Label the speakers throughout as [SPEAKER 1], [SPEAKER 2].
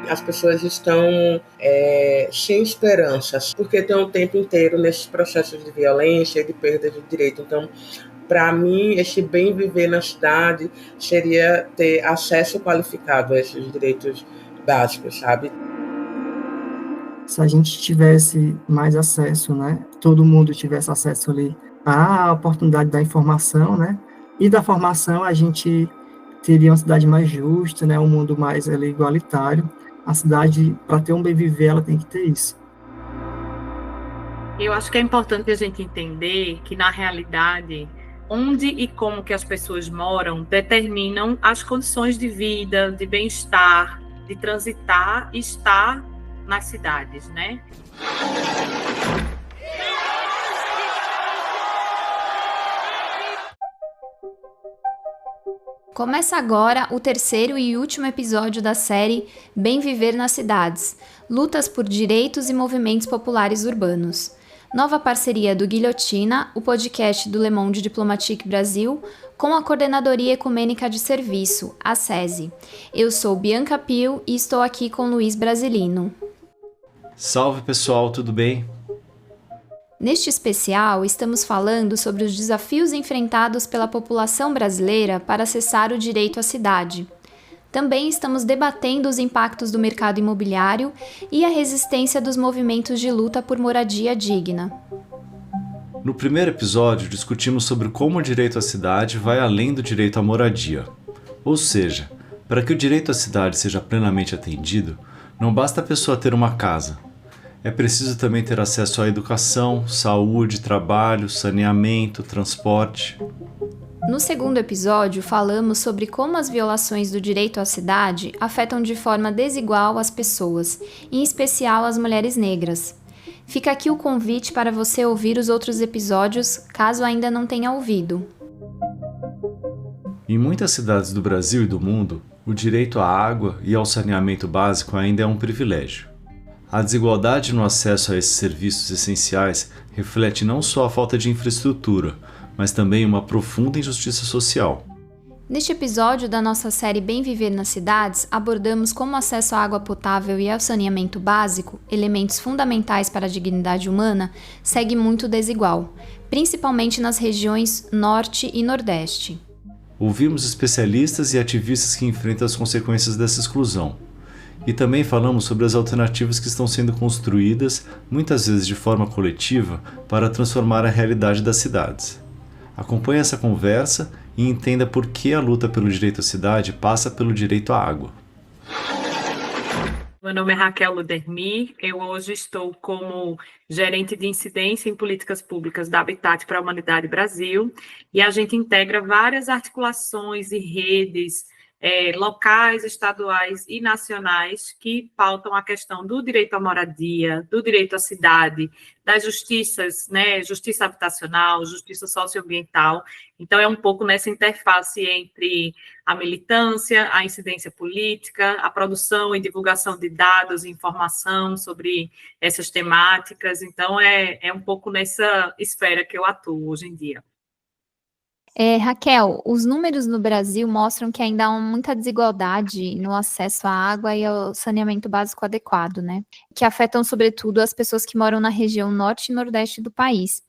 [SPEAKER 1] as pessoas estão sem esperanças, porque estão o tempo inteiro nesses processos de violência e de perda de direito. Então, para mim, esse bem viver na cidade seria ter acesso qualificado a esses direitos básicos, sabe?
[SPEAKER 2] Se a gente tivesse mais acesso, né, todo mundo tivesse acesso ali à oportunidade da informação, né, e da formação, a gente teria uma cidade mais justa, né, um mundo mais ali, igualitário. A cidade, para ter um bem viver, ela tem que ter isso.
[SPEAKER 3] Eu acho que é importante a gente entender que, na realidade, onde e como que as pessoas moram determinam as condições de vida, de bem-estar, de transitar e estar nas cidades, né?
[SPEAKER 4] Começa agora o terceiro e último episódio da série Bem Viver nas Cidades, Lutas por Direitos e Movimentos Populares Urbanos. Nova parceria do Guilhotina, o podcast do Le Monde Diplomatique Brasil, com a Coordenadoria Ecumênica de Serviço, a SESI. Eu sou Bianca Pio e estou aqui com Luiz Brasilino.
[SPEAKER 5] Salve pessoal, tudo bem?
[SPEAKER 4] Neste especial, estamos falando sobre os desafios enfrentados pela população brasileira para acessar o direito à cidade. Também estamos debatendo os impactos do mercado imobiliário e a resistência dos movimentos de luta por moradia digna.
[SPEAKER 5] No primeiro episódio, discutimos sobre como o direito à cidade vai além do direito à moradia. Ou seja, para que o direito à cidade seja plenamente atendido, não basta a pessoa ter uma casa. É preciso também ter acesso à educação, saúde, trabalho, saneamento, transporte.
[SPEAKER 4] No segundo episódio, falamos sobre como as violações do direito à cidade afetam de forma desigual as pessoas, em especial as mulheres negras. Fica aqui o convite para você ouvir os outros episódios, caso ainda não tenha ouvido.
[SPEAKER 5] Em muitas cidades do Brasil e do mundo, o direito à água e ao saneamento básico ainda é um privilégio. A desigualdade no acesso a esses serviços essenciais reflete não só a falta de infraestrutura, mas também uma profunda injustiça social.
[SPEAKER 4] Neste episódio da nossa série Bem Viver nas Cidades, abordamos como o acesso à água potável e ao saneamento básico, elementos fundamentais para a dignidade humana, segue muito desigual, principalmente nas regiões Norte e Nordeste.
[SPEAKER 5] Ouvimos especialistas e ativistas que enfrentam as consequências dessa exclusão. E também falamos sobre as alternativas que estão sendo construídas, muitas vezes de forma coletiva, para transformar a realidade das cidades. Acompanhe essa conversa e entenda por que a luta pelo direito à cidade passa pelo direito à água.
[SPEAKER 3] Meu nome é Raquel Ludermir, eu hoje estou como gerente de incidência em políticas públicas da Habitat para a Humanidade Brasil, e a gente integra várias articulações e redes locais, estaduais e nacionais que pautam a questão do direito à moradia, do direito à cidade, das justiças, né, justiça habitacional, justiça socioambiental. Então, é um pouco nessa interface entre a militância, a incidência política, a produção e divulgação de dados e informação sobre essas temáticas. Então, é um pouco nessa esfera que eu atuo hoje em dia.
[SPEAKER 4] Raquel, os números no Brasil mostram que ainda há muita desigualdade no acesso à água e ao saneamento básico adequado, né? Que afetam, sobretudo, as pessoas que moram na região norte e nordeste do país.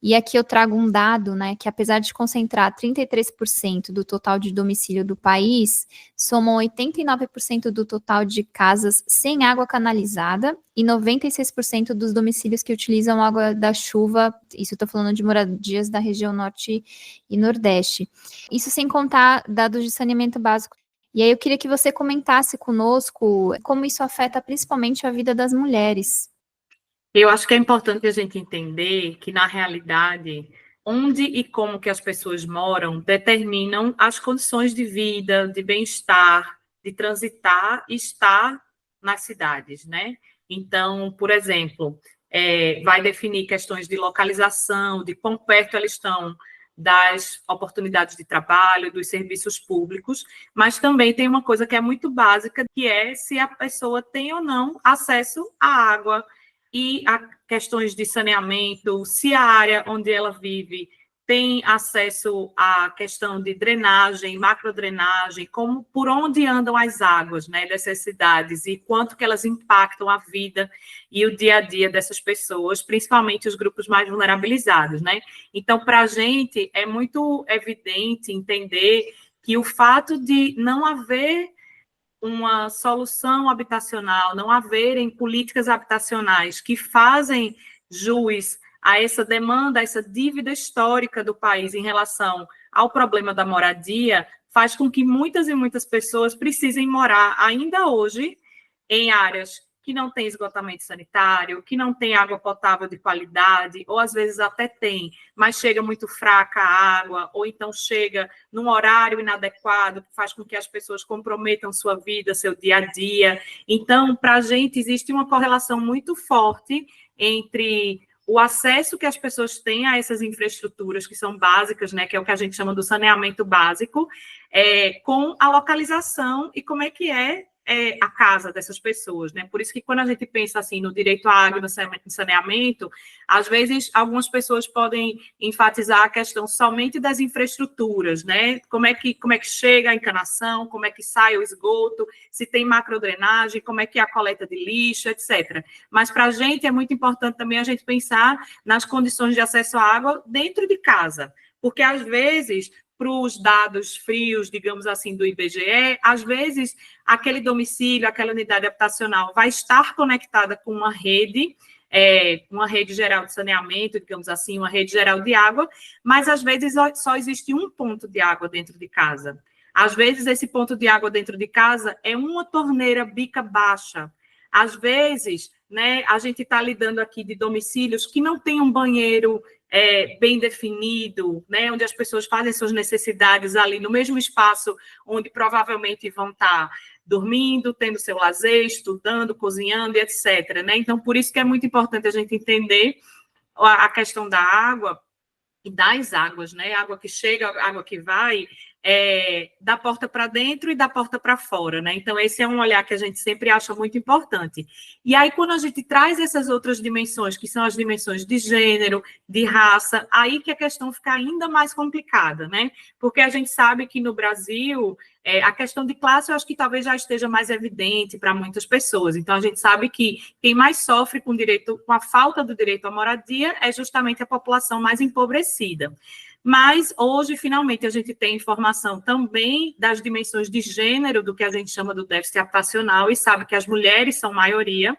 [SPEAKER 4] E aqui eu trago um dado, né, que apesar de concentrar 33% do total de domicílio do país, somam 89% do total de casas sem água canalizada e 96% dos domicílios que utilizam água da chuva, isso eu estou falando de moradias da região norte e nordeste. Isso sem contar dados de saneamento básico. E aí eu queria que você comentasse conosco como isso afeta principalmente a vida das mulheres.
[SPEAKER 3] Eu acho que é importante a gente entender que, na realidade, onde e como que as pessoas moram determinam as condições de vida, de bem-estar, de transitar e estar nas cidades, né? Então, por exemplo, vai definir questões de localização, de quão perto elas estão das oportunidades de trabalho, dos serviços públicos, mas também tem uma coisa que é muito básica, que é se a pessoa tem ou não acesso à água, e a questões de saneamento, se a área onde ela vive tem acesso à questão de drenagem, macrodrenagem, como por onde andam as águas, né, dessas cidades e quanto que elas impactam a vida e o dia a dia dessas pessoas, principalmente os grupos mais vulnerabilizados, né? Então, para a gente é muito evidente entender que o fato de não haver uma solução habitacional, não haverem políticas habitacionais que fazem jus a essa demanda, a essa dívida histórica do país em relação ao problema da moradia, faz com que muitas e muitas pessoas precisem morar ainda hoje em áreas que não tem esgotamento sanitário, que não tem água potável de qualidade, ou às vezes até tem, mas chega muito fraca a água, ou então chega num horário inadequado, que faz com que as pessoas comprometam sua vida, seu dia a dia. Então, para a gente, existe uma correlação muito forte entre o acesso que as pessoas têm a essas infraestruturas que são básicas, né, que é o que a gente chama do saneamento básico, com a localização e como é que é a casa dessas pessoas, né? Por isso que quando a gente pensa assim no direito à água e no saneamento, às vezes algumas pessoas podem enfatizar a questão somente das infraestruturas, né? Como é que chega a encanação, como é que sai o esgoto, se tem macrodrenagem, como é que é a coleta de lixo, etc. Mas para a gente é muito importante também a gente pensar nas condições de acesso à água dentro de casa, porque às vezes para os dados frios, digamos assim, do IBGE, às vezes aquele domicílio, aquela unidade habitacional vai estar conectada com uma rede geral de saneamento, digamos assim, uma rede geral de água, mas às vezes só existe um ponto de água dentro de casa. Às vezes esse ponto de água dentro de casa é uma torneira bica baixa. Às vezes, né, a gente está lidando aqui de domicílios que não tem um banheiro bem definido, né, onde as pessoas fazem suas necessidades ali no mesmo espaço onde provavelmente vão estar dormindo, tendo seu lazer, estudando, cozinhando, etc. Né? Então, por isso que é muito importante a gente entender a questão da água e das águas, né? Água que chega, água que vai, da porta para dentro e da porta para fora, né? Então, esse é um olhar que a gente sempre acha muito importante. E aí, quando a gente traz essas outras dimensões, que são as dimensões de gênero, de raça, aí que a questão fica ainda mais complicada, né? Porque a gente sabe que no Brasil, a questão de classe, eu acho que talvez já esteja mais evidente para muitas pessoas. Então, a gente sabe que quem mais sofre com a falta do direito à moradia é justamente a população mais empobrecida. Mas hoje, finalmente, a gente tem informação também das dimensões de gênero do que a gente chama do déficit habitacional e sabe que as mulheres são maioria.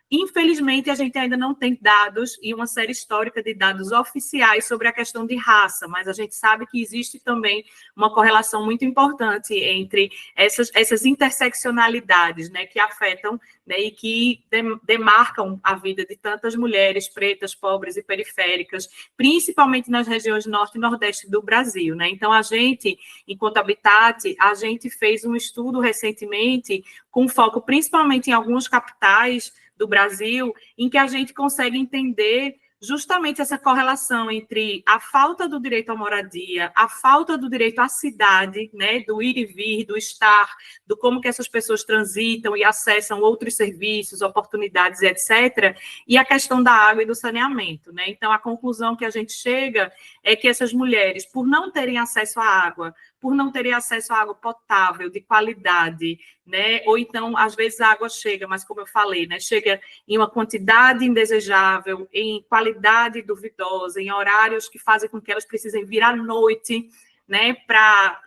[SPEAKER 3] Infelizmente, a gente ainda não tem dados e uma série histórica de dados oficiais sobre a questão de raça, mas a gente sabe que existe também uma correlação muito importante entre essas interseccionalidades, né, que afetam, né, e que demarcam a vida de tantas mulheres pretas, pobres e periféricas, principalmente nas regiões norte e nordeste do Brasil, né? Então, a gente, enquanto Habitat, a gente fez um estudo recentemente com foco principalmente em algumas capitais do Brasil, em que a gente consegue entender justamente essa correlação entre a falta do direito à moradia, a falta do direito à cidade, né, do ir e vir, do estar, do como que essas pessoas transitam e acessam outros serviços, oportunidades, etc., e a questão da água e do saneamento, né? Então, a conclusão que a gente chega é que essas mulheres, por não terem acesso à água, por não terem acesso à água potável, de qualidade, né? Ou então, às vezes, a água chega, mas como eu falei, né? Chega em uma quantidade indesejável, em qualidade duvidosa, em horários que fazem com que elas precisem vir à noite, né? Para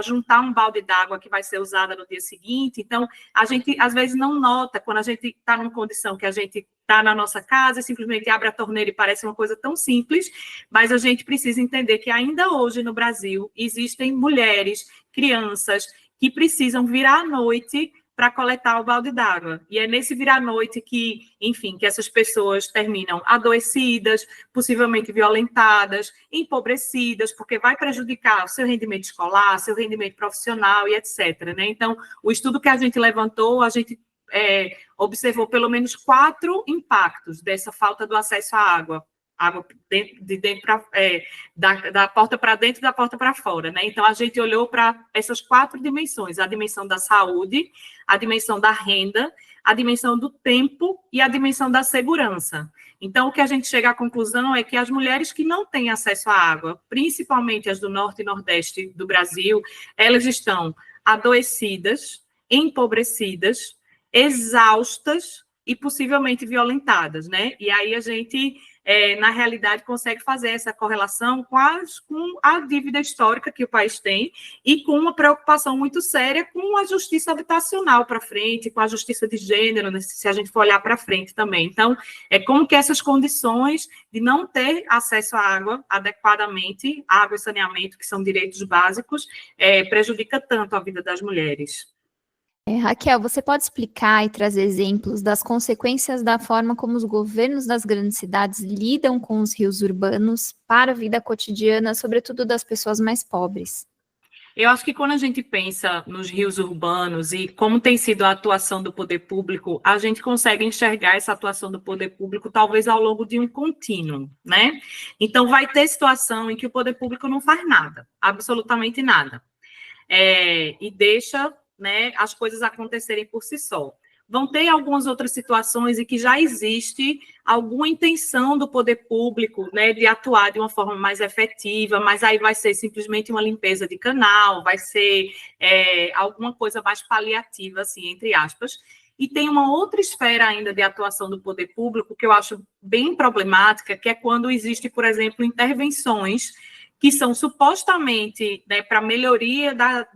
[SPEAKER 3] juntar um balde d'água que vai ser usada no dia seguinte. Então, a gente, às vezes, não nota, quando a gente está numa condição que a gente está na nossa casa, simplesmente abre a torneira e parece uma coisa tão simples, mas a gente precisa entender que ainda hoje no Brasil existem mulheres, crianças que precisam vir à noite para coletar o balde d'água. E é nesse vir à noite que, enfim, que essas pessoas terminam adoecidas, possivelmente violentadas, empobrecidas, porque vai prejudicar o seu rendimento escolar, seu rendimento profissional e etc. Né? Então, o estudo que a gente levantou, a gente observou pelo menos 4 impactos dessa falta do acesso à água de dentro da porta para dentro e da porta para fora, né? Então, a gente olhou para essas 4 dimensões, a dimensão da saúde, a dimensão da renda, a dimensão do tempo e a dimensão da segurança. Então, o que a gente chega à conclusão é que as mulheres que não têm acesso à água, principalmente as do Norte e Nordeste do Brasil, elas estão adoecidas, empobrecidas, exaustas e possivelmente violentadas, né? E aí a gente, na realidade, consegue fazer essa correlação com a dívida histórica que o país tem e com uma preocupação muito séria com a justiça habitacional para frente, com a justiça de gênero, né, se a gente for olhar para frente também. Então, é como que essas condições de não ter acesso à água adequadamente, água e saneamento, que são direitos básicos, prejudica tanto a vida das mulheres.
[SPEAKER 4] Raquel, você pode explicar e trazer exemplos das consequências da forma como os governos das grandes cidades lidam com os rios urbanos para a vida cotidiana, sobretudo das pessoas mais pobres?
[SPEAKER 3] Eu acho que quando a gente pensa nos rios urbanos e como tem sido a atuação do poder público, a gente consegue enxergar essa atuação do poder público talvez ao longo de um contínuo, né? Então, vai ter situação em que o poder público não faz nada, absolutamente nada, e deixa, né, as coisas acontecerem por si só. Vão ter algumas outras situações em que já existe alguma intenção do poder público, né, de atuar de uma forma mais efetiva, mas aí vai ser simplesmente uma limpeza de canal, vai ser alguma coisa mais paliativa, assim, entre aspas. E tem uma outra esfera ainda de atuação do poder público que eu acho bem problemática, que é quando existe, por exemplo, intervenções que são supostamente, né, para melhoria da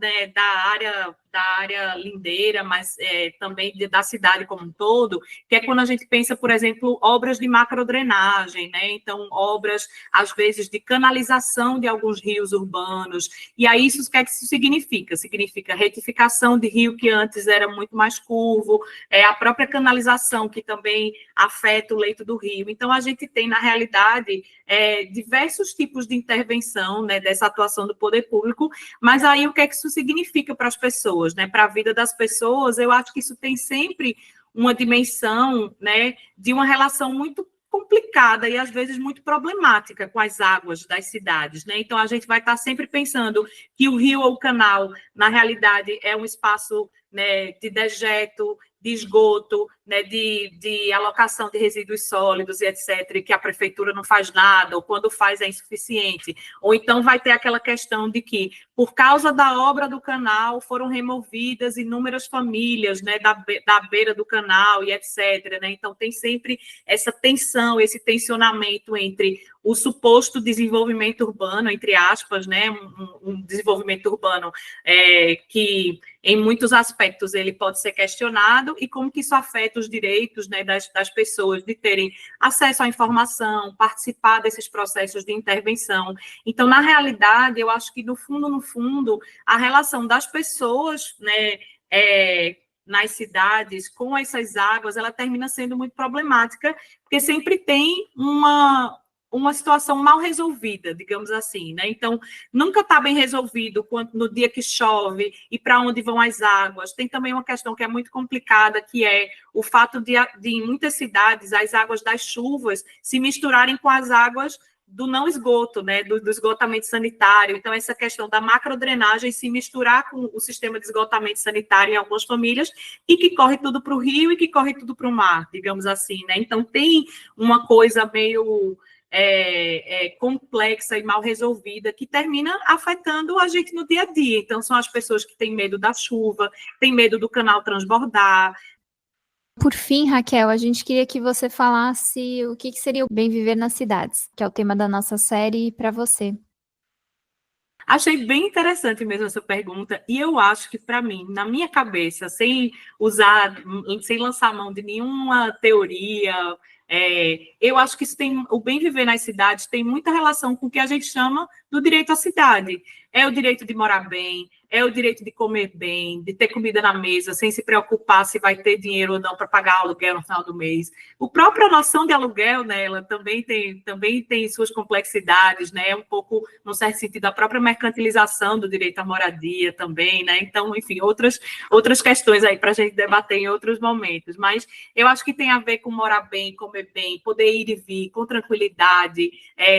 [SPEAKER 3] área lindeira, mas também da cidade como um todo, que é quando a gente pensa, por exemplo, obras de macrodrenagem, né? Então, obras, às vezes, de canalização de alguns rios urbanos. E aí, o que é que isso significa? Significa retificação de rio que antes era muito mais curvo, a própria canalização, que também afeta o leito do rio. Então, a gente tem, na realidade, diversos tipos de intervenção, né, dessa atuação do poder público, mas aí o que é que isso significa para as pessoas, né, para a vida das pessoas? Eu acho que isso tem sempre uma dimensão, né, de uma relação muito complicada e às vezes muito problemática com as águas das cidades, né? Então a gente vai estar sempre pensando que o rio ou o canal, na realidade, é um espaço, né, de dejeto, de esgoto, né, de alocação de resíduos sólidos e etc., e que a prefeitura não faz nada, ou quando faz é insuficiente. Ou então vai ter aquela questão de que, por causa da obra do canal, foram removidas inúmeras famílias, né, da beira do canal e etc., né? Então tem sempre essa tensão, esse tensionamento entre o suposto desenvolvimento urbano, entre aspas, né, um desenvolvimento urbano que, em muitos aspectos, ele pode ser questionado, e como que isso afeta os direitos, né, das pessoas de terem acesso à informação, participar desses processos de intervenção. Então, na realidade, eu acho que, no fundo, a relação das pessoas, né, nas cidades com essas águas, ela termina sendo muito problemática, porque sempre tem uma situação mal resolvida, digamos assim, né? Então, nunca está bem resolvido no dia que chove e para onde vão as águas. Tem também uma questão que é muito complicada, que é o fato de em muitas cidades, as águas das chuvas se misturarem com as águas do não esgoto, né, do esgotamento sanitário. Então, essa questão da macrodrenagem se misturar com o sistema de esgotamento sanitário em algumas famílias, e que corre tudo para o rio e que corre tudo para o mar, digamos assim, né? Então, tem uma coisa meio complexa e mal resolvida, que termina afetando a gente no dia a dia. Então, são as pessoas que têm medo da chuva, têm medo do canal transbordar.
[SPEAKER 4] Por fim, Raquel, a gente queria que você falasse o que seria o bem viver nas cidades, que é o tema da nossa série, para você.
[SPEAKER 3] Achei bem interessante mesmo essa pergunta, e eu acho que, para mim, na minha cabeça, sem lançar mão de nenhuma teoria, eu acho que isso o bem viver nas cidades tem muita relação com o que a gente chama do direito à cidade. É o direito de morar bem, é o direito de comer bem, de ter comida na mesa, sem se preocupar se vai ter dinheiro ou não para pagar aluguel no final do mês. A própria noção de aluguel, né, ela também tem suas complexidades, né, um pouco, num certo sentido, a própria mercantilização do direito à moradia também, né? Então, enfim, outras questões aí para a gente debater em outros momentos. Mas eu acho que tem a ver com morar bem, comer bem, poder ir e vir com tranquilidade,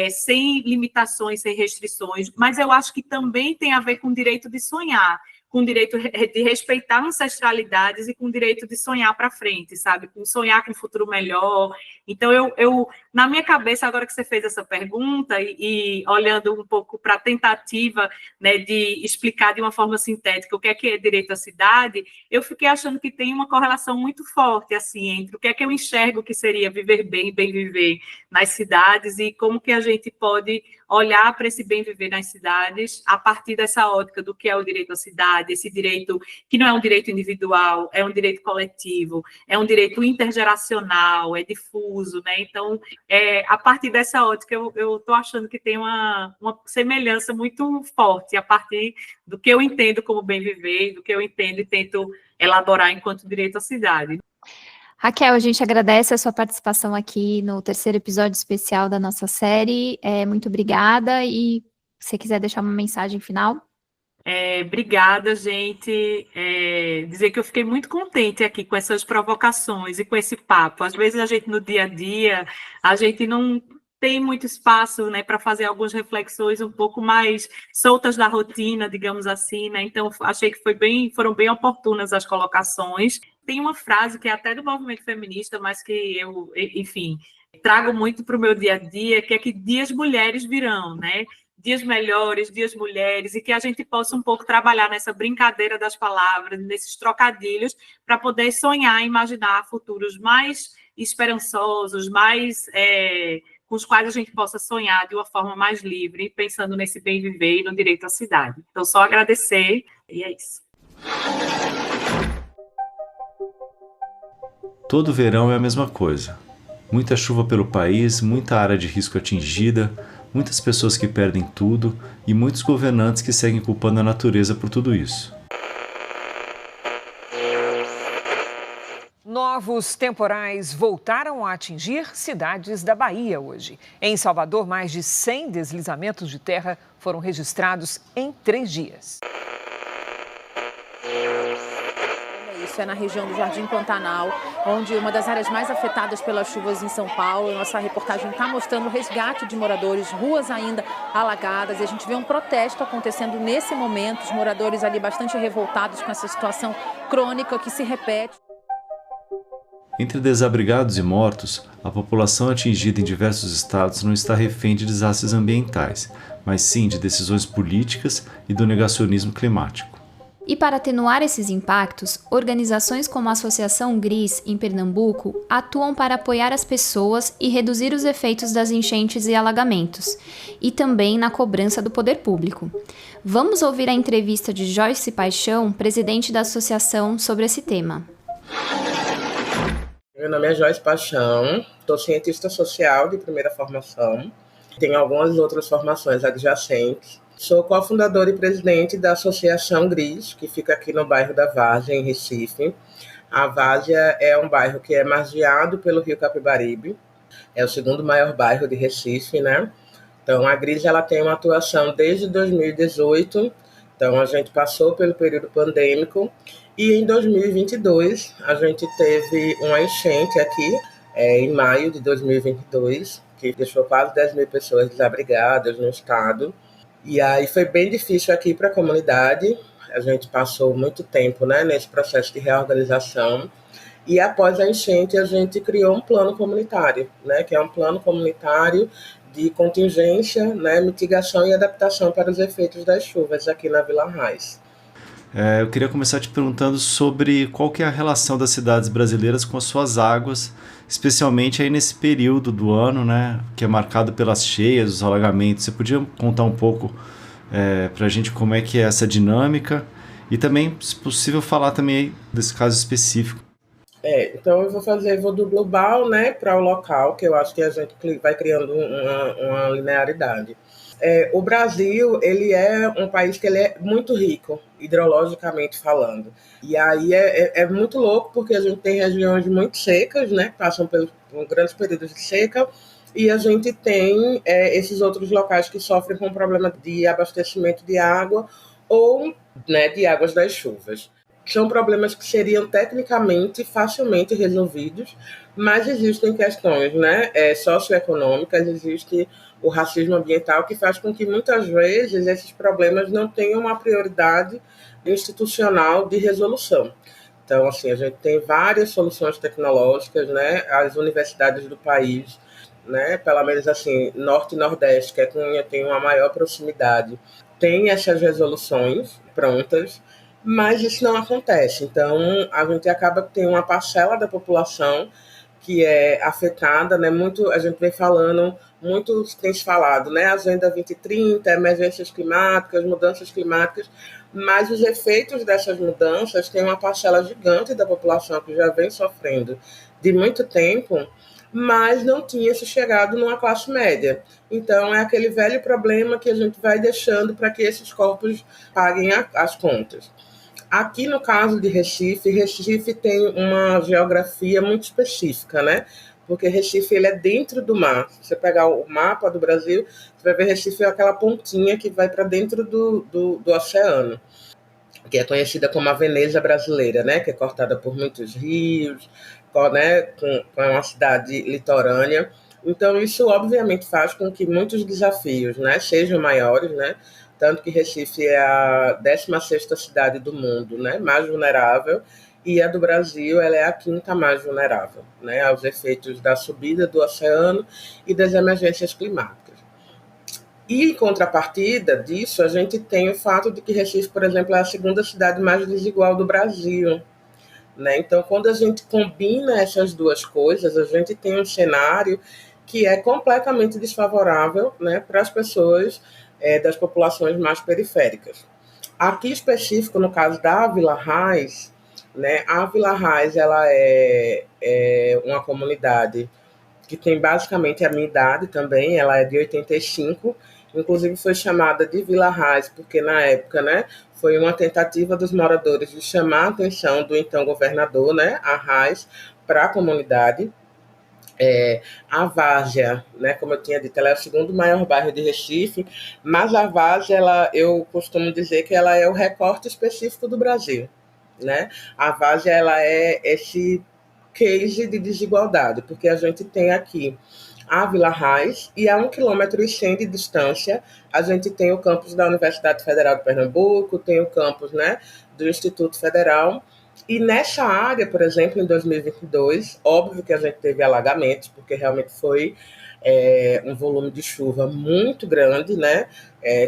[SPEAKER 3] sem limitações, sem restrições, mas eu acho que também tem a ver com o direito de sonhar, com o direito de respeitar ancestralidades e com o direito de sonhar para frente, sabe? Com sonhar com um futuro melhor. Então, eu na minha cabeça, agora que você fez essa pergunta e olhando um pouco para a tentativa, né, de explicar de uma forma sintética o que é direito à cidade, eu fiquei achando que tem uma correlação muito forte, assim, entre o que é que eu enxergo que seria viver bem, bem viver nas cidades e como que a gente pode olhar para esse bem viver nas cidades a partir dessa ótica do que é o direito à cidade, esse direito que não é um direito individual, é um direito coletivo, é um direito intergeracional, é difuso, né? Então, a partir dessa ótica, eu estou achando que tem uma semelhança muito forte a partir do que eu entendo como bem viver, do que eu entendo e tento elaborar enquanto direito à cidade.
[SPEAKER 4] Raquel, a gente agradece a sua participação aqui no terceiro episódio especial da nossa série. Muito obrigada e se você quiser deixar uma mensagem final.
[SPEAKER 3] Obrigada, gente. Dizer que eu fiquei muito contente aqui com essas provocações e com esse papo. Às vezes a gente, no dia a dia, a gente não tem muito espaço, né, para fazer algumas reflexões um pouco mais soltas da rotina, digamos assim, né? Então, achei que foram bem oportunas as colocações. Tem uma frase que é até do movimento feminista, mas que eu, enfim, trago muito para o meu dia a dia, que é que dias mulheres virão, né? Dias melhores, dias mulheres, e que a gente possa um pouco trabalhar nessa brincadeira das palavras, nesses trocadilhos, para poder sonhar, imaginar futuros mais esperançosos, mais com os quais a gente possa sonhar de uma forma mais livre, pensando nesse bem viver e no direito à cidade. Então, só agradecer, e é isso.
[SPEAKER 5] Todo verão é a mesma coisa. Muita chuva pelo país, muita área de risco atingida, muitas pessoas que perdem tudo e muitos governantes que seguem culpando a natureza por tudo isso.
[SPEAKER 6] Novos temporais voltaram a atingir cidades da Bahia hoje. Em Salvador, mais de 100 deslizamentos de terra foram registrados em 3 dias.
[SPEAKER 7] Isso é na região do Jardim Pantanal, onde uma das áreas mais afetadas pelas chuvas em São Paulo. Nossa reportagem está mostrando o resgate de moradores, ruas ainda alagadas. E a gente vê um protesto acontecendo nesse momento, os moradores ali bastante revoltados com essa situação crônica que se repete.
[SPEAKER 5] Entre desabrigados e mortos, a população atingida em diversos estados não está refém de desastres ambientais, mas sim de decisões políticas e do negacionismo climático.
[SPEAKER 4] E para atenuar esses impactos, organizações como a Associação Gris, em Pernambuco, atuam para apoiar as pessoas e reduzir os efeitos das enchentes e alagamentos, e também na cobrança do poder público. Vamos ouvir a entrevista de Joyce Paixão, presidente da associação, sobre esse tema.
[SPEAKER 1] Meu nome é Joyce Paixão, sou cientista social de primeira formação, tenho algumas outras formações adjacentes. Sou cofundadora e presidente da Associação Gris, que fica aqui no bairro da Várzea, em Recife. A Várzea é um bairro que é margeado pelo Rio Capibaribe, é o segundo maior bairro de Recife, né? Então, a Gris ela tem uma atuação desde 2018, então a gente passou pelo período pandêmico, e em 2022 a gente teve uma enchente aqui, em maio de 2022, que deixou quase 10 mil pessoas desabrigadas no estado. E aí foi bem difícil aqui para a comunidade, a gente passou muito tempo, né, nesse processo de reorganização, e após a enchente a gente criou um plano comunitário, né, que é um plano comunitário de contingência, né, mitigação e adaptação para os efeitos das chuvas aqui na Vila Raiz.
[SPEAKER 5] Eu queria começar te perguntando sobre qual que é a relação das cidades brasileiras com as suas águas, especialmente aí nesse período do ano, né, que é marcado pelas cheias, os alagamentos. Você podia contar um pouco para a gente como é que é essa dinâmica e também, se possível, falar também desse caso específico.
[SPEAKER 1] Então eu vou do global, né, para o local, que eu acho que a gente vai criando uma linearidade. O Brasil, ele é um país que ele é muito rico, hidrologicamente falando. E aí é muito louco, porque a gente tem regiões muito secas, né, que passam por grandes períodos de seca, e a gente tem esses outros locais que sofrem com problema de abastecimento de água ou, né, de águas das chuvas. São problemas que seriam tecnicamente facilmente resolvidos, mas existem questões, né, socioeconômicas, existe o racismo ambiental, que faz com que muitas vezes esses problemas não tenham uma prioridade institucional de resolução. Então, assim, a gente tem várias soluções tecnológicas, né? As universidades do país, né? Pelo menos assim, Norte e Nordeste, que é com quem tem uma maior proximidade, tem essas resoluções prontas, mas isso não acontece. Então, a gente acaba que tem uma parcela da população que é afetada, né? Muito, a gente vem falando, muito tem se falado, né? Agenda 2030, emergências climáticas, mudanças climáticas, mas os efeitos dessas mudanças têm uma parcela gigante da população que já vem sofrendo de muito tempo, mas não tinha se chegado numa classe média. Então, é aquele velho problema que a gente vai deixando para que esses corpos paguem as contas. Aqui no caso de Recife, Recife tem uma geografia muito específica, né? Porque Recife ele é dentro do mar. Se você pegar o mapa do Brasil, você vai ver Recife é aquela pontinha que vai para dentro do oceano, que é conhecida como a Veneza brasileira, né? Que é cortada por muitos rios, né? Com uma cidade litorânea. Então, isso obviamente faz com que muitos desafios, né? Sejam maiores, né? Tanto que Recife é a 16ª cidade do mundo, né, mais vulnerável, e a do Brasil ela é a 5ª mais vulnerável, né, aos efeitos da subida do oceano e das emergências climáticas. E, em contrapartida disso, a gente tem o fato de que Recife, por exemplo, é a 2ª cidade mais desigual do Brasil, né? Então, quando a gente combina essas duas coisas, a gente tem um cenário que é completamente desfavorável, né, para as pessoas das populações mais periféricas. Aqui específico, no caso da Vila Raiz, né, a Vila Raiz ela é uma comunidade que tem basicamente a minha idade também, ela é de 85, inclusive foi chamada de Vila Raiz, porque na época, né, foi uma tentativa dos moradores de chamar a atenção do então governador, né, Arraes, para a comunidade. A Várzea, né, como eu tinha dito, ela é o 2º maior bairro de Recife, mas a Várzea, eu costumo dizer que ela é o recorte específico do Brasil, né? A Várzea, ela é esse case de desigualdade, porque a gente tem aqui a Vila Raiz e a 1,1 km de distância a gente tem o campus da Universidade Federal de Pernambuco, tem o campus, né, do Instituto Federal. E nessa área, por exemplo, em 2022, óbvio que a gente teve alagamentos, porque realmente foi um volume de chuva muito grande, né?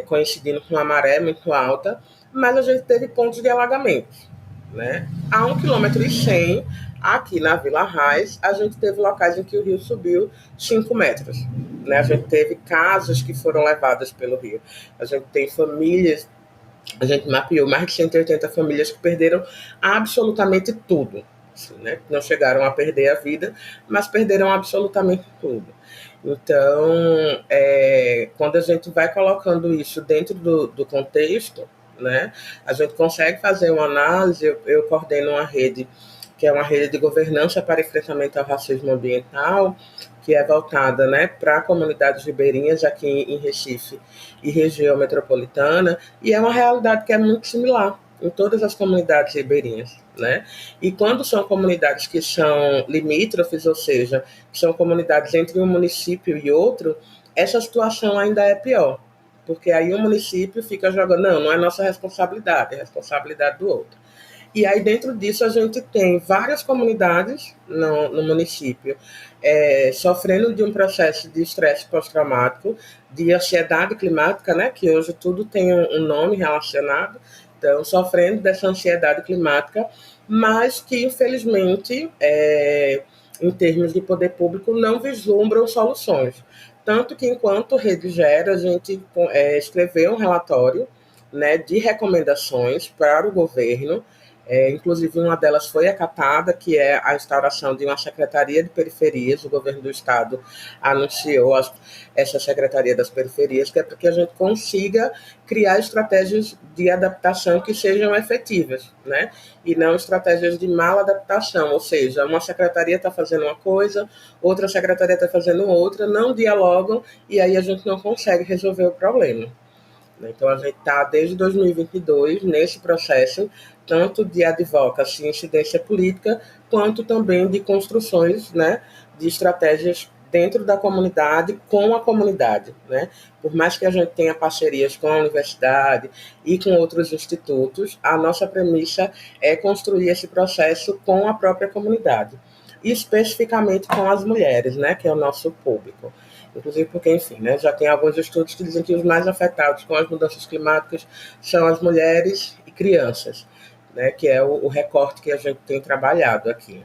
[SPEAKER 1] Coincidindo com uma maré muito alta, mas a gente teve pontos de alagamentos, né? A 1,1 km, aqui na Vila Raiz, a gente teve locais em que o rio subiu 5 metros, né? A gente teve casas que foram levadas pelo rio. A gente tem famílias. A gente mapeou mais de 180 famílias que perderam absolutamente tudo. Assim, né? Não chegaram a perder a vida, mas perderam absolutamente tudo. Então, quando a gente vai colocando isso dentro do contexto, né, a gente consegue fazer uma análise. Eu coordeno uma rede, que é uma rede de governança para enfrentamento ao racismo ambiental, que é voltada, né, para comunidades ribeirinhas aqui em Recife e região metropolitana, e é uma realidade que é muito similar em todas as comunidades ribeirinhas, né? E quando são comunidades que são limítrofes, ou seja, que são comunidades entre um município e outro, essa situação ainda é pior, porque aí o município fica jogando, não é nossa responsabilidade, é responsabilidade do outro. E aí, dentro disso, a gente tem várias comunidades no município sofrendo de um processo de estresse pós-traumático, de ansiedade climática, né, que hoje tudo tem um nome relacionado, então, sofrendo dessa ansiedade climática, mas que, infelizmente, em termos de poder público, não vislumbram soluções. Tanto que, enquanto Rede Gera, a gente escreveu um relatório, né, de recomendações para o governo. Inclusive, uma delas foi acatada, que é a instauração de uma Secretaria de Periferias. O governo do Estado anunciou essa Secretaria das Periferias, que é para que a gente consiga criar estratégias de adaptação que sejam efetivas, né? E não estratégias de maladaptação, ou seja, uma secretaria está fazendo uma coisa, outra secretaria está fazendo outra, não dialogam, e aí a gente não consegue resolver o problema. Então, a gente está, desde 2022, nesse processo, tanto de advocacy e incidência política, quanto também de construções, né, de estratégias dentro da comunidade, com a comunidade, né? Por mais que a gente tenha parcerias com a universidade e com outros institutos, a nossa premissa é construir esse processo com a própria comunidade, e especificamente com as mulheres, né? Que é o nosso público. Inclusive porque, enfim, né, já tem alguns estudos que dizem que os mais afetados com as mudanças climáticas são as mulheres e crianças, né? Que é o recorte que a gente tem trabalhado aqui.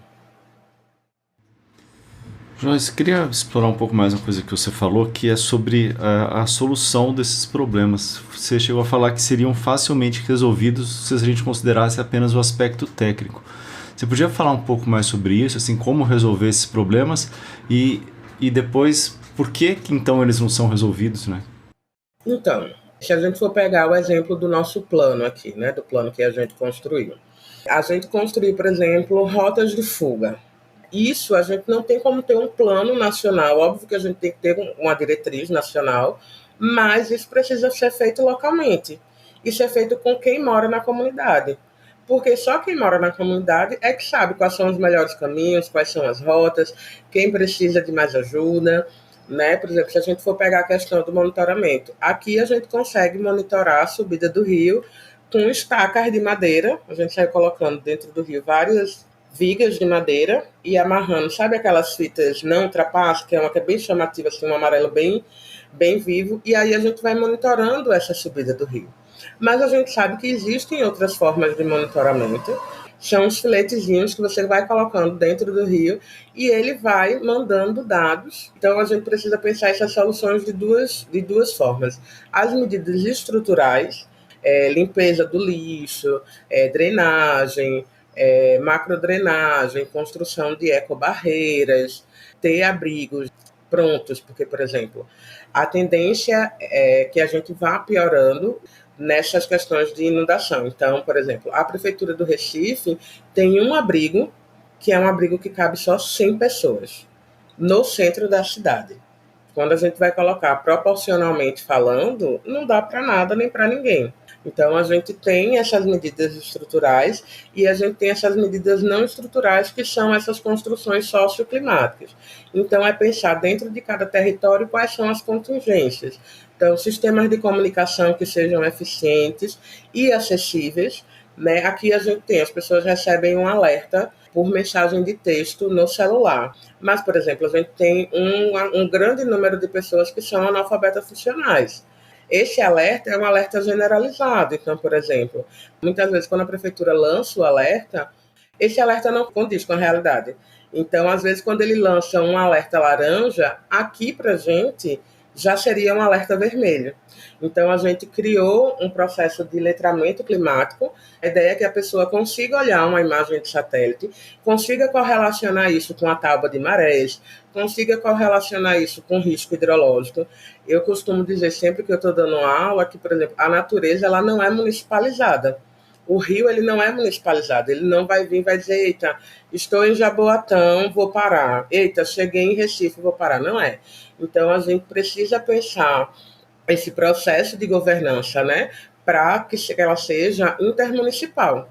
[SPEAKER 5] Joyce, queria explorar um pouco mais uma coisa que você falou, que é sobre a solução desses problemas. Você chegou a falar que seriam facilmente resolvidos se a gente considerasse apenas o aspecto técnico. Você podia falar um pouco mais sobre isso, assim, como resolver esses problemas e depois, por que então eles não são resolvidos, né?
[SPEAKER 1] Então, se a gente for pegar o exemplo do nosso plano aqui, né, do plano que a gente construiu. A gente construiu, por exemplo, rotas de fuga. Isso a gente não tem como ter um plano nacional, óbvio que a gente tem que ter uma diretriz nacional, mas isso precisa ser feito localmente. Isso é feito com quem mora na comunidade, porque só quem mora na comunidade é que sabe quais são os melhores caminhos, quais são as rotas, quem precisa de mais ajuda, né? Por exemplo, se a gente for pegar a questão do monitoramento, aqui a gente consegue monitorar a subida do rio com estacas de madeira, a gente sai colocando dentro do rio várias vigas de madeira e amarrando, sabe aquelas fitas não ultrapassa, que é uma que é bem chamativa, assim, um amarelo bem, bem vivo, e aí a gente vai monitorando essa subida do rio. Mas a gente sabe que existem outras formas de monitoramento, são os filetezinhos que você vai colocando dentro do rio e ele vai mandando dados. Então a gente precisa pensar essas soluções de duas formas. As medidas estruturais, limpeza do lixo, drenagem, macrodrenagem, construção de ecobarreiras, ter abrigos prontos, porque, por exemplo, a tendência é que a gente vá piorando nessas questões de inundação. Então, por exemplo, a Prefeitura do Recife tem um abrigo, que é um abrigo que cabe só 100 pessoas, no centro da cidade. Quando a gente vai colocar proporcionalmente falando, não dá para nada nem para ninguém. Então, a gente tem essas medidas estruturais e a gente tem essas medidas não estruturais, que são essas construções socioclimáticas. Então, é pensar dentro de cada território quais são as contingências. Então, sistemas de comunicação que sejam eficientes e acessíveis, né? Aqui a gente tem, as pessoas recebem um alerta por mensagem de texto no celular. Mas, por exemplo, a gente tem um grande número de pessoas que são analfabetas funcionais. Esse alerta é um alerta generalizado. Então, por exemplo, muitas vezes quando a prefeitura lança o alerta, esse alerta não condiz com a realidade. Então, às vezes, quando ele lança um alerta laranja, aqui para a gente já seria um alerta vermelho. Então, a gente criou um processo de letramento climático. A ideia é que a pessoa consiga olhar uma imagem de satélite, consiga correlacionar isso com a tábua de marés, consiga correlacionar isso com risco hidrológico. Eu costumo dizer sempre que eu estou dando aula que, por exemplo, a natureza ela não é municipalizada. O rio ele não é municipalizado, ele não vai vir e vai dizer, eita, estou em Jaboatão, vou parar. Eita, cheguei em Recife, vou parar. Não é. Então, a gente precisa pensar esse processo de governança, né, para que ela seja intermunicipal.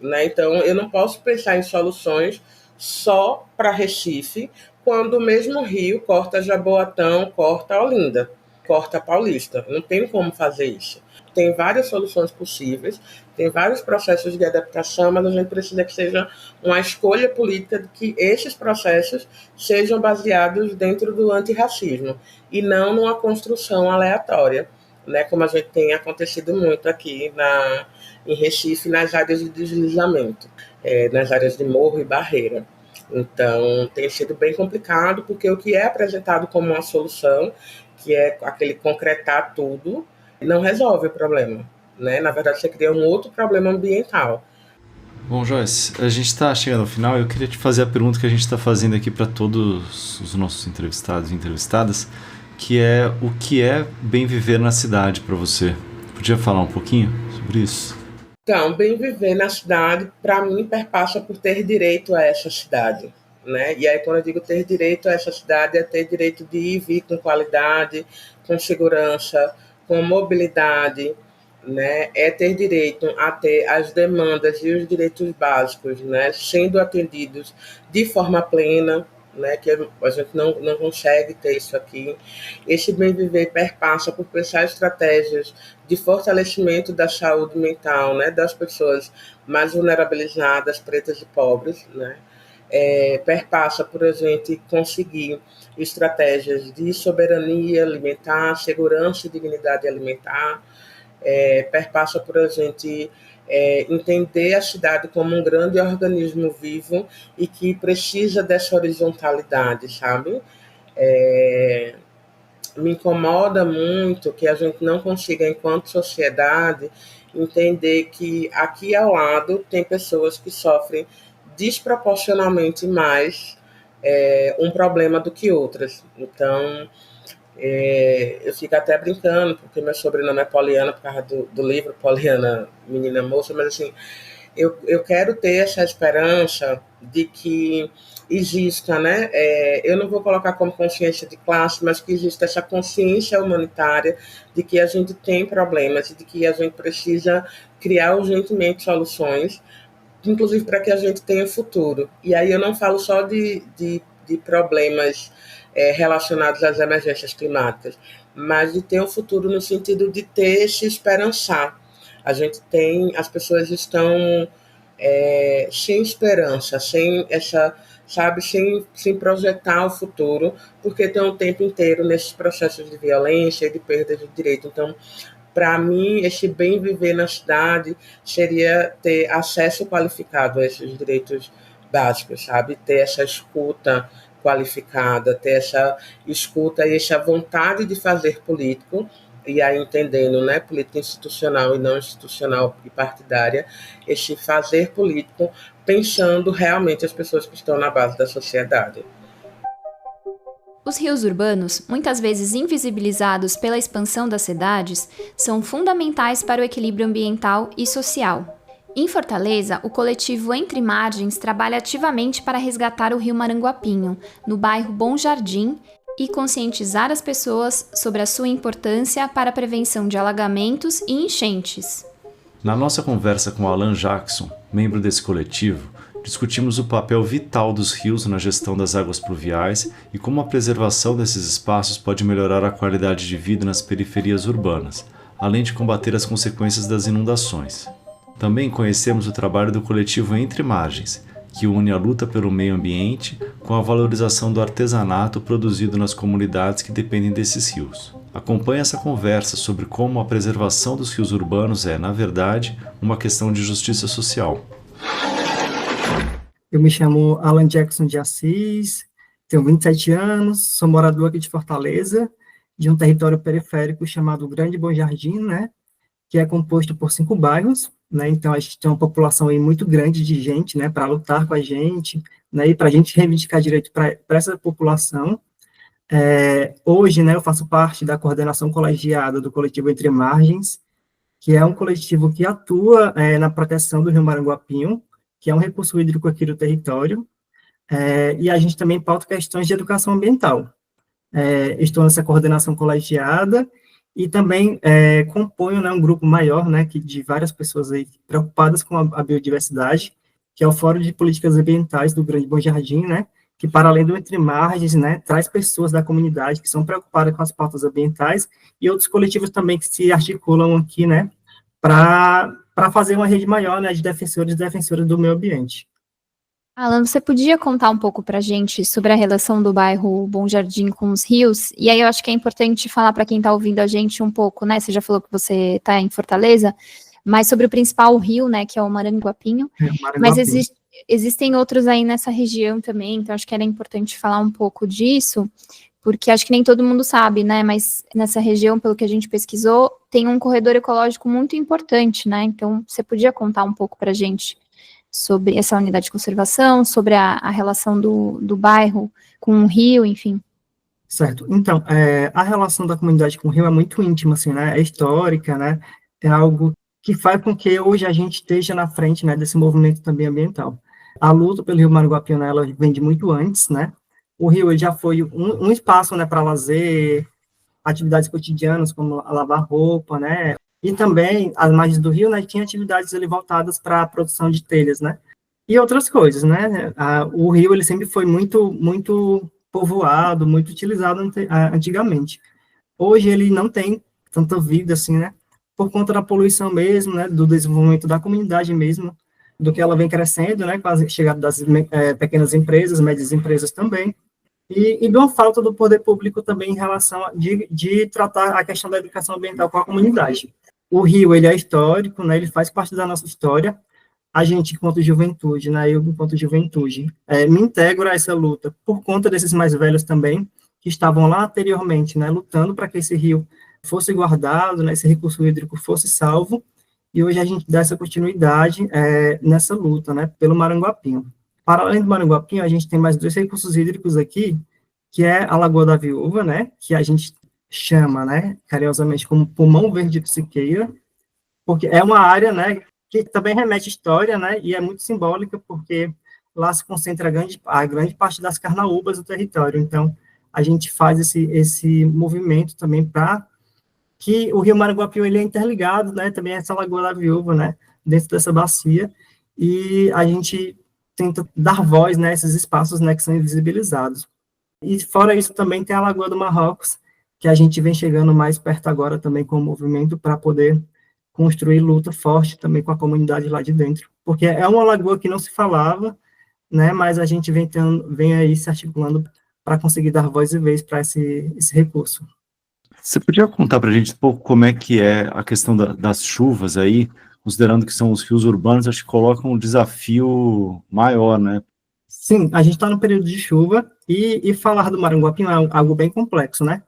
[SPEAKER 1] Né? Então, eu não posso pensar em soluções só para Recife, quando o mesmo rio corta Jaboatão, corta Olinda, corta Paulista. Não tem como fazer isso. Tem várias soluções possíveis, tem vários processos de adaptação, mas a gente precisa que seja uma escolha política de que esses processos sejam baseados dentro do antirracismo e não numa construção aleatória, né, como a gente tem acontecido muito aqui em Recife, nas áreas de deslizamento, nas áreas de morro e barreira. Então, tem sido bem complicado, porque o que é apresentado como uma solução, que é aquele concretar tudo, não resolve o problema, né? Na verdade, você cria um outro problema ambiental.
[SPEAKER 5] Bom, Joyce, a gente está chegando ao final e eu queria te fazer a pergunta que a gente está fazendo aqui para todos os nossos entrevistados e entrevistadas, que é o que é bem viver na cidade para você. Podia falar um pouquinho sobre isso?
[SPEAKER 1] Então, bem viver na cidade, para mim, perpassa por ter direito a essa cidade. Né? E aí, quando eu digo ter direito a essa cidade, é ter direito de ir e vir com qualidade, com segurança, com mobilidade, né? É ter direito a ter as demandas e os direitos básicos, né, sendo atendidos de forma plena, né, que a gente não consegue ter isso aqui. Esse bem viver perpassa por pensar estratégias de fortalecimento da saúde mental, né, das pessoas mais vulnerabilizadas, pretas e pobres, né, perpassa por a gente conseguir estratégias de soberania alimentar, segurança e dignidade alimentar, perpassa por a gente entender a cidade como um grande organismo vivo e que precisa dessa horizontalidade, sabe? Me incomoda muito que a gente não consiga, enquanto sociedade, entender que aqui ao lado tem pessoas que sofrem desproporcionalmente mais um problema do que outras. Então, eu fico até brincando, porque meu sobrenome é Poliana, por causa do livro Poliana, Menina Moça, mas assim, eu quero ter essa esperança de que exista, né? Eu não vou colocar como consciência de classe, mas que exista essa consciência humanitária de que a gente tem problemas e de que a gente precisa criar urgentemente soluções, inclusive para que a gente tenha futuro. E aí eu não falo só de problemas relacionados às emergências climáticas, mas de ter um futuro no sentido de ter se esperançar. As pessoas estão sem esperança, sem essa, sabe, sem projetar o futuro, porque estão o tempo inteiro nesses processos de violência e de perda de direito. Então, para mim, esse bem viver na cidade seria ter acesso qualificado a esses direitos básicos, sabe? Ter essa escuta qualificada, ter essa escuta e essa vontade de fazer político, e aí entendendo, né, política institucional e não institucional e partidária, esse fazer político pensando realmente as pessoas que estão na base da sociedade.
[SPEAKER 8] Os rios urbanos, muitas vezes invisibilizados pela expansão das cidades, são fundamentais para o equilíbrio ambiental e social. Em Fortaleza, o coletivo Entre Margens trabalha ativamente para resgatar o rio Maranguapinho, no bairro Bom Jardim, e conscientizar as pessoas sobre a sua importância para a prevenção de alagamentos e enchentes.
[SPEAKER 5] Na nossa conversa com Alan Jackson, membro desse coletivo, discutimos o papel vital dos rios na gestão das águas pluviais e como a preservação desses espaços pode melhorar a qualidade de vida nas periferias urbanas, além de combater as consequências das inundações. Também conhecemos o trabalho do coletivo Entre Margens, que une a luta pelo meio ambiente com a valorização do artesanato produzido nas comunidades que dependem desses rios. Acompanhe essa conversa sobre como a preservação dos rios urbanos é, na verdade, uma questão de justiça social.
[SPEAKER 2] Eu me chamo Alan Jackson de Assis, tenho 27 anos, sou morador aqui de Fortaleza, de um território periférico chamado Grande Bom Jardim, né, que é composto por 5 bairros, né, então a gente tem uma população aí muito grande de gente, né, para lutar com a gente, né, e para a gente reivindicar direito para essa população. Hoje, né, eu faço parte da coordenação colegiada do coletivo Entre Margens, que é um coletivo que atua na proteção do rio Maranguapinho, que é um recurso hídrico aqui do território, e a gente também pauta questões de educação ambiental. Estou nessa coordenação colegiada e também componho, né, um grupo maior, né, de várias pessoas aí preocupadas com a biodiversidade, que é o Fórum de Políticas Ambientais do Grande Bom Jardim, né, que para além do Entre Margens, né, traz pessoas da comunidade que são preocupadas com as pautas ambientais e outros coletivos também que se articulam aqui, né, para fazer uma rede maior, né, de defensores e defensoras do meio ambiente.
[SPEAKER 4] Alan, você podia contar um pouco para a gente sobre a relação do bairro Bom Jardim com os rios? E aí eu acho que é importante falar para quem está ouvindo a gente um pouco, né? Você já falou que você está em Fortaleza, mas sobre o principal rio, né, que é o Maranguapinho. Mas existem outros aí nessa região também, então acho que era importante falar um pouco disso, porque acho que nem todo mundo sabe, né? Mas nessa região, pelo que a gente pesquisou, tem um corredor ecológico muito importante, né? Então você podia contar um pouco para a gente sobre essa unidade de conservação, sobre a relação do bairro com o rio, enfim.
[SPEAKER 2] Certo. Então, a relação da comunidade com o rio é muito íntima, assim, né? É histórica, né? É algo que faz com que hoje a gente esteja na frente, né, desse movimento também ambiental. A luta pelo rio Maranguapinho, né, ela vem de muito antes, né? O rio ele já foi um espaço, né, para lazer, atividades cotidianas, como a lavar roupa, né? E também, as margens do rio, né, tinha atividades ali voltadas para a produção de telhas, né? e outras coisas, né? O rio ele sempre foi muito povoado, muito utilizado antigamente. Hoje ele não tem tanta vida assim, né? Por conta da poluição mesmo, né? Do desenvolvimento da comunidade mesmo, do que ela vem crescendo, né? Com a chegada das pequenas empresas, médias empresas também, e de uma falta do poder público também em relação de tratar a questão da educação ambiental com a comunidade. O rio, ele é histórico, né? Ele faz parte da nossa história. A gente, enquanto juventude, né? Eu, enquanto juventude, me integro a essa luta por conta desses mais velhos também, que estavam lá anteriormente, né? Lutando para que esse rio fosse guardado, né? Esse recurso hídrico fosse salvo, e hoje a gente dá essa continuidade nessa luta, né? Pelo Maranguapinho. Para além do Maranguapinho, a gente tem mais 2 recursos hídricos aqui, que é a Lagoa da Viúva, né? Que a gente chama, né? Carinhosamente como Pulmão Verde do Siqueira, porque é uma área, né? Que também remete história, né? E é muito simbólica, porque lá se concentra a grande parte das carnaúbas do território. Então, a gente faz esse movimento também para que o Rio Maranguapiú ele é interligado, né? Também essa Lagoa da Viúva, né? Dentro dessa bacia, e a gente tenta dar voz, né? Esses espaços, né? Que são invisibilizados. E fora isso também tem a Lagoa do Marrocos, que a gente vem chegando mais perto agora também com o movimento para poder construir luta forte também com a comunidade lá de dentro, porque é uma lagoa que não se falava, né, mas a gente vem aí se articulando para conseguir dar voz e vez para esse recurso.
[SPEAKER 5] Você podia contar para a gente um pouco como é que é a questão das chuvas aí, considerando que são os rios urbanos, acho que colocam um desafio maior, né?
[SPEAKER 2] Sim, a gente está no período de chuva, e falar do Maranguapinho é algo bem complexo, né?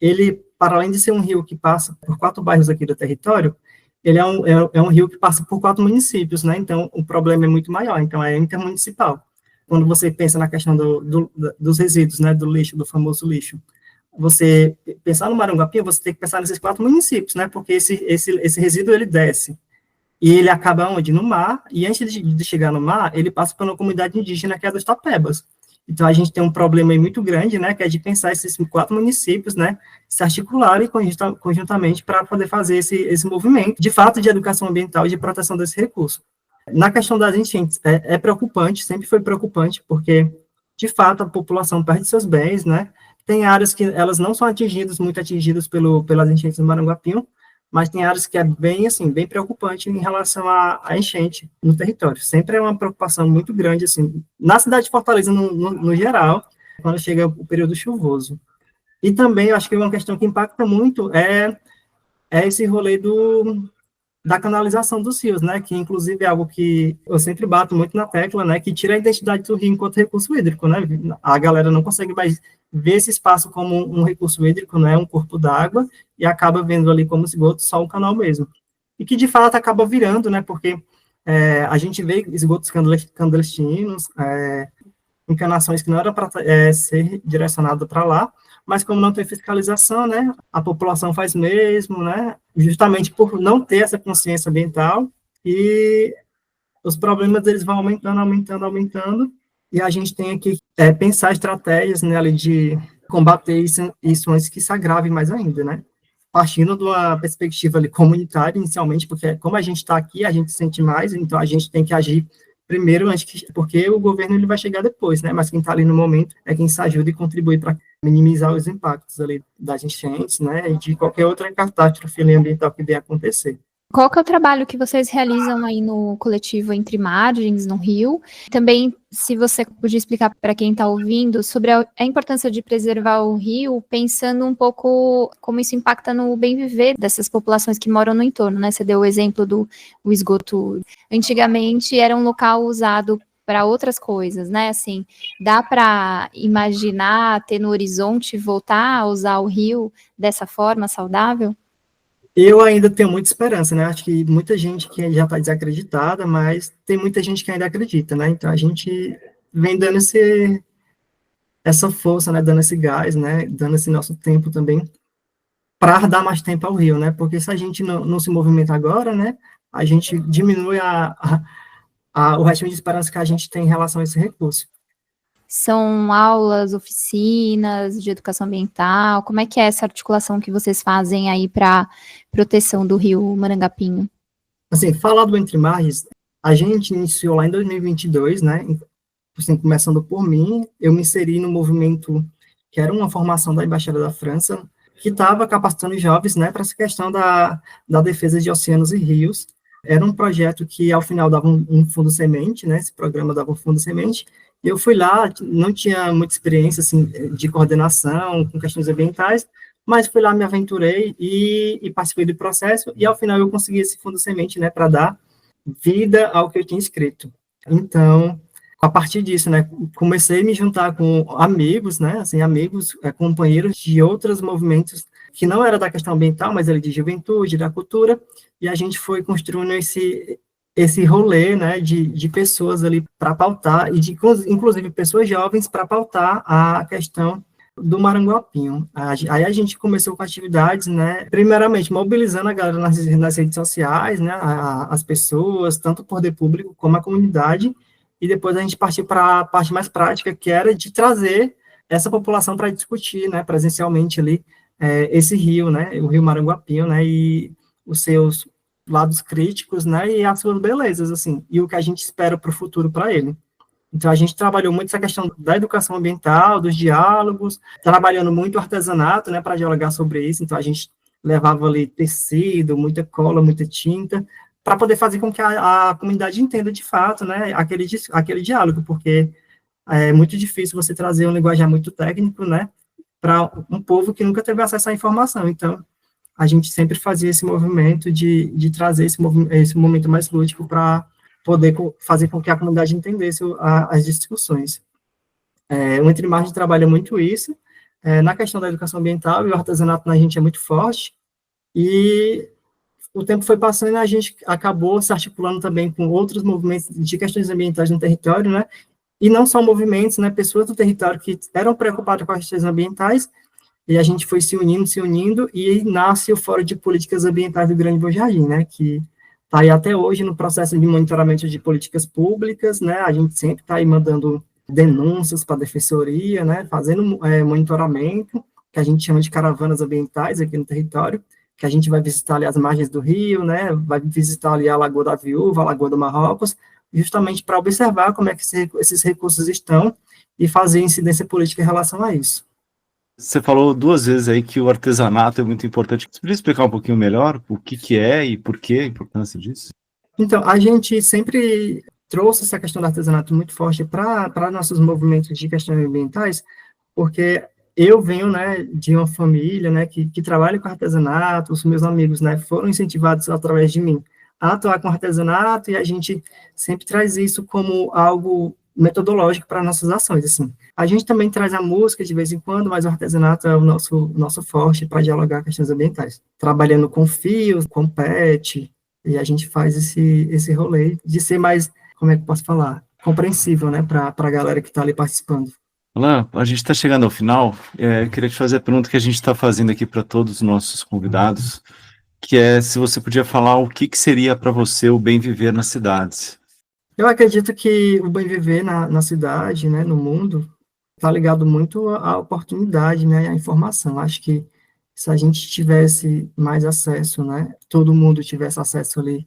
[SPEAKER 2] Ele, para além de ser um rio que passa por 4 bairros aqui do território, ele é um rio que passa por 4 municípios, né? Então, o problema é muito maior, então é intermunicipal. Quando você pensa na questão dos resíduos, né? Do lixo, do famoso lixo, você pensar no Maranguapinho, você tem que pensar nesses 4 municípios, né? Porque esse resíduo, ele desce, e ele acaba onde? No mar, e antes de chegar no mar, ele passa por uma comunidade indígena, que é a dos Tapebas. Então, a gente tem um problema aí muito grande, né, que é de pensar esses 4 municípios, né, se articularem conjuntamente para poder fazer esse movimento, de fato, de educação ambiental e de proteção desse recurso. Na questão das enchentes, é preocupante, sempre foi preocupante, porque, de fato, a população perde seus bens, né, tem áreas que elas não são muito atingidas pelas enchentes do Maranguapinho, mas tem áreas que é bem, assim, bem preocupante em relação à enchente no território. Sempre é uma preocupação muito grande, assim, na cidade de Fortaleza, no geral, quando chega o período chuvoso. E também, eu acho que uma questão que impacta muito é esse rolê da canalização dos rios, né, que inclusive é algo que eu sempre bato muito na tecla, né, que tira a identidade do rio enquanto recurso hídrico, né, a galera não consegue mais ver esse espaço como um recurso hídrico, né, um corpo d'água, e acaba vendo ali como esgoto só um canal mesmo, e que de fato acaba virando, né, porque a gente vê esgotos clandestinos, encanações que não era para ser direcionado para lá, mas como não tem fiscalização, né, a população faz mesmo, né, justamente por não ter essa consciência ambiental, e os problemas eles vão aumentando, e a gente tem que pensar estratégias, né, ali de combater isso antes que se agrave mais ainda, né, partindo de uma perspectiva ali comunitária inicialmente, porque como a gente está aqui, a gente sente mais, então a gente tem que agir primeiro, porque o governo ele vai chegar depois, né? Mas quem está ali no momento é quem se ajuda e contribui para minimizar os impactos ali das enchentes, né? E de qualquer outra catástrofe ambiental que venha acontecer.
[SPEAKER 4] Qual que é o trabalho que vocês realizam aí no coletivo Entre Margens, no Rio? Também, se você podia explicar para quem está ouvindo sobre a importância de preservar o rio, pensando um pouco como isso impacta no bem viver dessas populações que moram no entorno, né? Você deu o exemplo do esgoto. Antigamente era um local usado para outras coisas, né? Assim, dá para imaginar, ter no horizonte, voltar a usar o rio dessa forma saudável?
[SPEAKER 2] Eu ainda tenho muita esperança, né? Acho que muita gente que já está desacreditada, mas tem muita gente que ainda acredita, né? Então a gente vem dando essa força, né? Dando esse gás, né? Dando esse nosso tempo também para dar mais tempo ao rio, né? Porque se a gente não se movimenta agora, né? A gente diminui o restinho de esperança que a gente tem em relação a esse recurso.
[SPEAKER 4] São aulas, oficinas de educação ambiental? Como é que é essa articulação que vocês fazem aí para proteção do rio Marangapinho?
[SPEAKER 2] Assim, falar do Entre Margens A gente iniciou lá em 2022, né, assim, começando por mim, eu me inseri no movimento que era uma formação da Embaixada da França, que estava capacitando jovens, né, para essa questão da defesa de oceanos e rios. Era um projeto que, ao final, dava um fundo semente, né, esse programa dava um fundo semente, e eu fui lá, não tinha muita experiência, assim, de coordenação, com questões ambientais, mas fui lá, me aventurei e participei do processo, e, ao final, eu consegui esse fundo semente, né, para dar vida ao que eu tinha escrito. Então, a partir disso, né, comecei a me juntar com amigos, né, assim, amigos, companheiros de outros movimentos que não era da questão ambiental, mas era de juventude, da cultura, e a gente foi construindo esse rolê, né, de pessoas ali para pautar, e de, inclusive, pessoas jovens para pautar a questão do Maranguapinho. Aí a gente começou com atividades, né, primeiramente mobilizando a galera nas redes sociais, né, as pessoas, tanto o poder público como a comunidade, e depois a gente partiu para a parte mais prática, que era de trazer essa população para discutir, né, presencialmente ali, esse rio, né, o rio Maranguapinho, né, e os seus lados críticos, né, e as suas belezas, assim, e o que a gente espera para o futuro para ele. Então, a gente trabalhou muito essa questão da educação ambiental, dos diálogos, trabalhando muito o artesanato, né, para dialogar sobre isso. Então, a gente levava ali tecido, muita cola, muita tinta, para poder fazer com que a comunidade entenda de fato, né, aquele diálogo, porque é muito difícil você trazer um linguajar muito técnico, né, para um povo que nunca teve acesso à informação. Então, a gente sempre fazia esse movimento de trazer esse momento mais lúdico para poder fazer com que a comunidade entendesse as discussões. O Entre Margens trabalha muito isso, na questão da educação ambiental, e o artesanato na gente é muito forte, e o tempo foi passando e a gente acabou se articulando também com outros movimentos de questões ambientais no território, né, e não só movimentos, né, pessoas do território que eram preocupadas com as questões ambientais, e a gente foi se unindo, e nasce o Fórum de Políticas Ambientais do Grande Bom Jardim, né, que está aí até hoje no processo de monitoramento de políticas públicas, né, a gente sempre está aí mandando denúncias para a defensoria, né, fazendo monitoramento, que a gente chama de caravanas ambientais aqui no território, que a gente vai visitar ali as margens do rio, né, vai visitar ali a Lagoa da Viúva, a Lagoa do Marrocos, justamente para observar como é que esses recursos estão e fazer incidência política em relação a isso.
[SPEAKER 5] Você falou 2 vezes aí que o artesanato é muito importante. Você podia explicar um pouquinho melhor o que é e por que a importância disso?
[SPEAKER 2] Então, a gente sempre trouxe essa questão do artesanato muito forte para nossos movimentos de questões ambientais, porque eu venho, né, de uma família, né, que trabalha com artesanato, os meus amigos, né, foram incentivados através de mim a atuar com artesanato, e a gente sempre traz isso como algo metodológico para nossas ações, assim. A gente também traz a música de vez em quando, mas o artesanato é o nosso forte para dialogar questões ambientais. Trabalhando com fios, com PET, e a gente faz esse rolê de ser mais, como é que eu posso falar, compreensível, né, para a galera que está ali participando.
[SPEAKER 5] Alain, a gente está chegando ao final. Eu queria te fazer a pergunta que a gente está fazendo aqui para todos os nossos convidados, que é se você podia falar o que seria para você o bem viver nas cidades.
[SPEAKER 2] Eu acredito que o bem viver na cidade, né, no mundo, está ligado muito à oportunidade, né, à informação. Acho que se a gente tivesse mais acesso, né, todo mundo tivesse acesso ali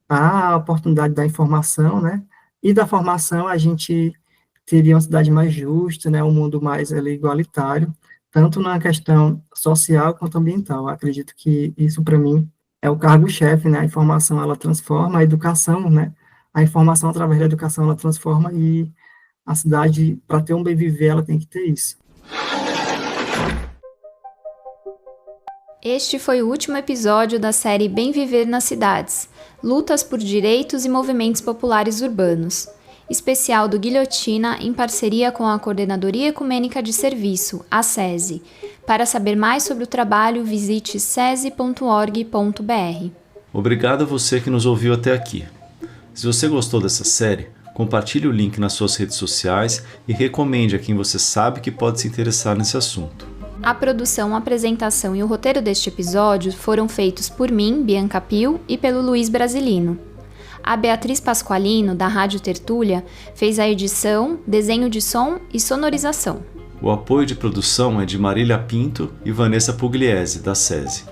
[SPEAKER 2] à oportunidade da informação, né, e da formação, a gente teria uma cidade mais justa, né, um mundo mais ali, igualitário, tanto na questão social quanto ambiental. Eu acredito que isso, para mim, é o cargo-chefe, né, a informação, ela transforma, a educação, né, a informação através da educação, ela transforma, e a cidade, para ter um bem viver, ela tem que ter isso.
[SPEAKER 8] Este foi o último episódio da série Bem Viver nas Cidades, Lutas por Direitos e Movimentos Populares Urbanos, especial do Guilhotina em parceria com a Coordenadoria Ecumênica de Serviço, a SESI. Para saber mais sobre o trabalho, visite sesi.org.br.
[SPEAKER 5] Obrigado a você que nos ouviu até aqui. Se você gostou dessa série, compartilhe o link nas suas redes sociais e recomende a quem você sabe que pode se interessar nesse assunto.
[SPEAKER 8] A produção, a apresentação e o roteiro deste episódio foram feitos por mim, Bianca Pio, e pelo Luiz Brasilino. A Beatriz Pasqualino, da Rádio Tertúlia, fez a edição, desenho de som e sonorização.
[SPEAKER 5] O apoio de produção é de Marília Pinto e Vanessa Pugliese, da SESI.